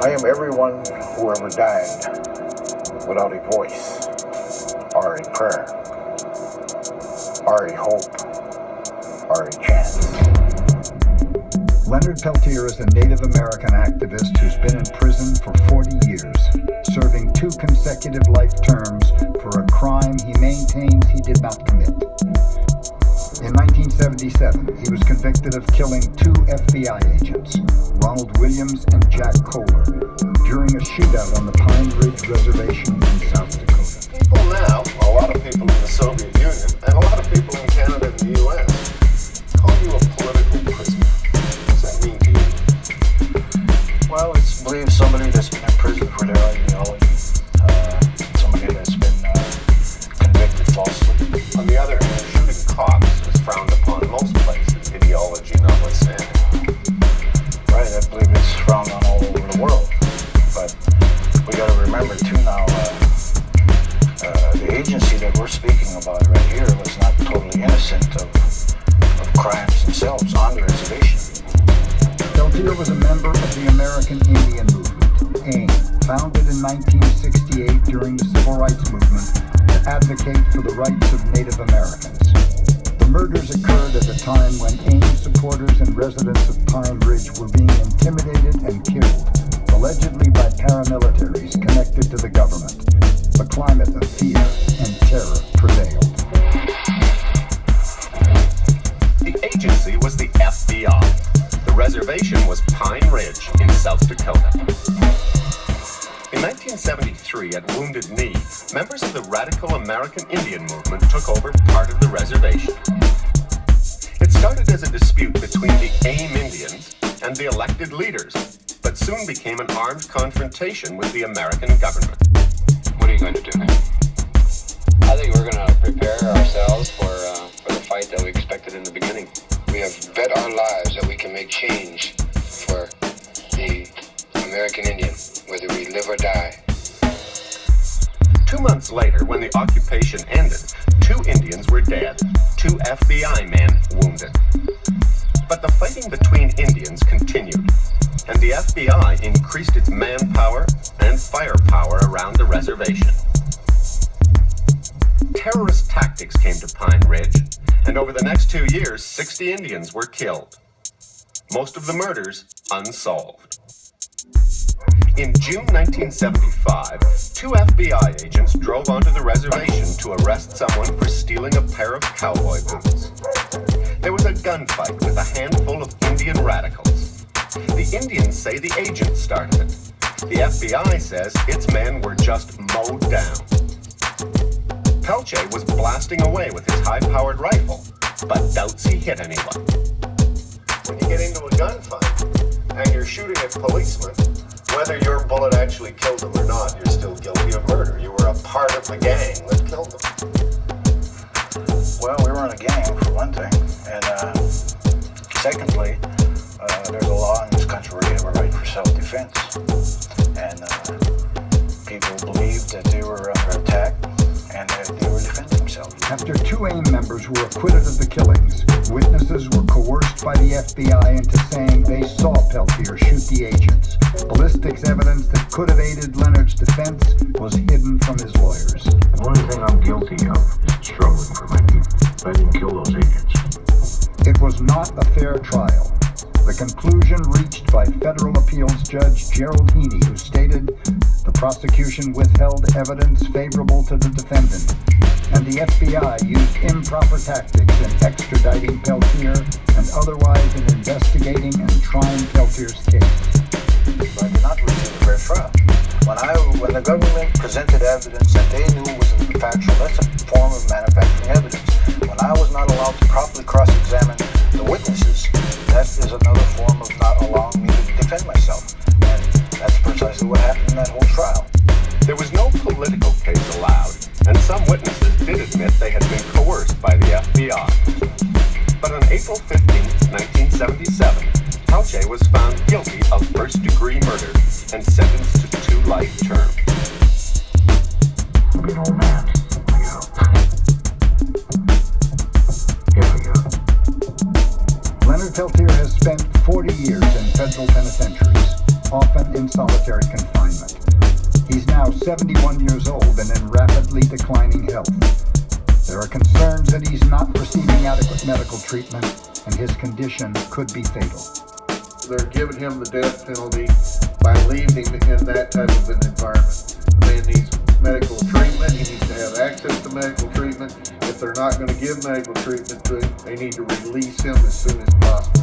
I am everyone who ever died without a voice, or a prayer, or a hope, or a chance. Leonard Peltier is a Native American activist who's been in prison for 40 years, serving 2 consecutive life terms for a crime he maintains he did not commit. In 1977, he was convicted of killing 2 FBI agents, Ronald Williams and Jack Kohler, during a shootout on the Pine Ridge Reservation in South Dakota. People now, a lot of people in the Soviet Union, and a lot of people in Canada and the U.S. call you a political prisoner. What does that mean to you? Well, it's believe somebody that's been in prison for their ideology, somebody that's been convicted falsely. On the other hand, shooting cops is frowned upon most places, ideology notwithstanding. Right, I believe it's frowned on all over the world. But we got to remember too now, the agency that we're speaking about right here was not totally innocent of crimes themselves on the reservation. Peltier was a member of the American Indian Movement, AIM, founded in 1968 during the Civil Rights Movement to advocate for the rights of Native Americans. The murders occurred at a time when AIM supporters and residents of Pine Ridge were being intimidated and killed, allegedly by paramilitaries connected to the government. A climate of fear and terror prevailed. The agency was the FBI. The reservation was Pine Ridge in South Dakota. In 1973, at Wounded Knee, members of the Radical American Indian Movement took over part of the reservation. It started as a dispute between the AIM Indians and the elected leaders, but soon became an armed confrontation with the American government. What are you going to do now? I think we're going to prepare ourselves for the fight that we expected in the beginning. We have bet our lives that we can make change for the American Indian, whether we live or die. 2 months later, when the occupation ended, 2 Indians were dead, 2 FBI men wounded. But the fighting between Indians continued, and the FBI increased its manpower and firepower around the reservation. Terrorist tactics came to Pine Ridge, and over the next 2 years, 60 Indians were killed. Most of the murders unsolved. In June 1975, 2 FBI agents drove onto the reservation to arrest someone for stealing a pair of cowboy boots. There was a gunfight with a handful of Indian radicals. The Indians say the agents started it. The FBI says its men were just mowed down. Peltier was blasting away with his high-powered rifle, but doubts he hit anyone. When you get into a gunfight and you're shooting at policemen, whether your bullet actually killed them or not, you're still guilty of murder. You were a part of the gang that killed them. Well, we were in a gang, for one thing, and secondly, there's a law in this country where you have a right for self-defense, and people believed that they were under attack and that they were defending themselves. After 2 AIM members were acquitted of the killings, witnesses were coerced by the FBI into saying they saw Peltier shoot the agents. Ballistics evidence that could have aided Leonard's defense was hidden from his lawyers. The only thing I'm guilty of is struggling for my people. I didn't kill those agents. It was not a fair trial. The conclusion reached by federal appeals judge Gerald Heaney, who stated the prosecution withheld evidence favorable to the defendant, and the FBI used improper tactics in extraditing Peltier and otherwise in investigating and trying Peltier's case. I did not receive a fair trial. When the government presented evidence that they knew was factual, that's a form of manufacturing evidence. When I was not allowed to properly cross-examine the witnesses, that is another form of not allowing me to defend myself. And that's precisely what happened in that whole trial. There was no political case allowed, and some witnesses did admit they had been coerced by the FBI. But on April 15, 1977, Peltier was found guilty of first-degree murder and sentenced to 2 life terms. I'll be an old man. Leonard Peltier has spent 40 years in federal penitentiaries, often in solitary confinement. He's now 71 years old and in rapidly declining health. There are concerns that he's not receiving adequate medical treatment and his condition could be fatal. They're giving him the death penalty by leaving him in that type of an environment. The man needs medical treatment. He needs to have access to medical treatment. If they're not going to give medical treatment to him, they need to release him as soon as possible.